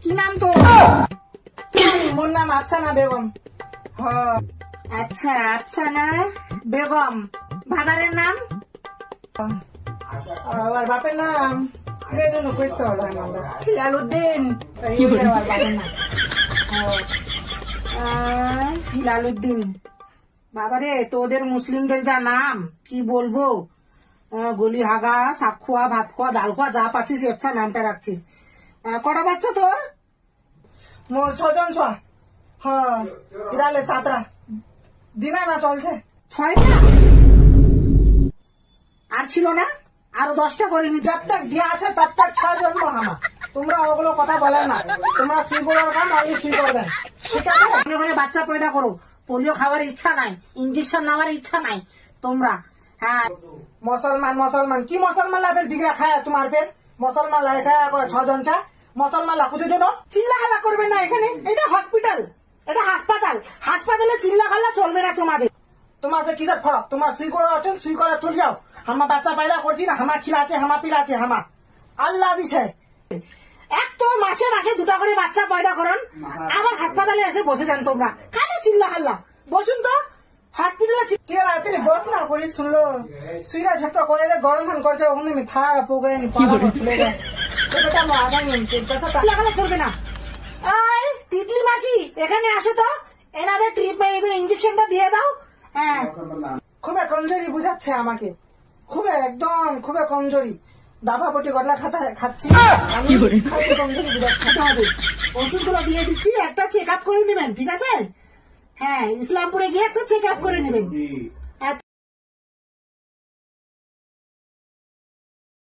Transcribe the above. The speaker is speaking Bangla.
কি নাম তো? মোর নাম আফসানা বেগম। আচ্ছা, আফসানা বেগম। ভাদারের নাম? আর বাপের নাম হিলালুদ্দিন। হিলালুদ্দিন। বাবারে, তোদের মুসলিমদের যা নাম কি বলবো। গলি হাগা, সাপ খোয়া, ভাত খোয়া, ডাল খোয়া, যা পাচ্ছিস এফসা নামটা রাখছিস। কটা বাচ্চা তোর? মোর 6 জন ছোয়া। হ্যাঁ, ইরালে 7টা দিনা না চলছে। 6টা আর ছিল না? আরো 10টা করিনি। জব তক দিয়া আছে তব তক 6 জন্ম হামা। তোমরা ওগুলো কথা বলে না। তোমরা কি করার কাম আগে কি করবেন, ঠিক আছে? ওখানে বাচ্চা পয়দা করো। পোলিও খাওয়ার ইচ্ছা নাই, ইঞ্জেকশন নেওয়ার ইচ্ছা নাই তোমরা। হ্যাঁ, মুসলমান মুসলমান কি মুসলমান লাভের বিগড়া খায় তোমার পেট? মুসলমান লাগে খায় 6 জন চা। মুসলমান লাখুতে জন্য চিল্লা খাল্লা করবে না এখানে। এটা হসপিটাল, এটা হাসপাতাল। হাসপাতালে চিল্লা খাল্লা চলবে না তোমাদের। তোমার কি ফরক? তোমার সুই করে আছেন, সুই করে চলে যাও। হামা বাচ্চা পয়দা করছি না, হামা খিলাছে, হামা পিলাছে, হামা আল্লাহ দিছে। এক তো মাসে মাসে 2টা করে বাচ্চা পয়দা করেন, আবার হাসপাতালে এসে বসে যান তোমরা। খালি চিল্লা খাল্লা। বসুন তো হসপিটালে। তুই বস না করিস, শুনলো সুইরা ঝটকা করে গরম ধান করছে, ওখানে মিঠা পোগে চলবে না। তিতলি মাসি এখানে আসো তো, এনাদের ট্রিপে এদের ইঞ্জেকশনটা দিয়ে দাও। হ্যাঁ, খুবই কমজোরি বুঝাচ্ছে আমাকে, একদম খুবই কমজোরি। ডাবা পটি গলা খাচ্ছি, কমজোরি বুঝাচ্ছে। ওষুধগুলো দিয়ে দিচ্ছি, একটা চেক আপ করে নেবেন, ঠিক আছে? হ্যাঁ, ইসলামপুরে গিয়ে একটা চেক আপ করে নেবেন।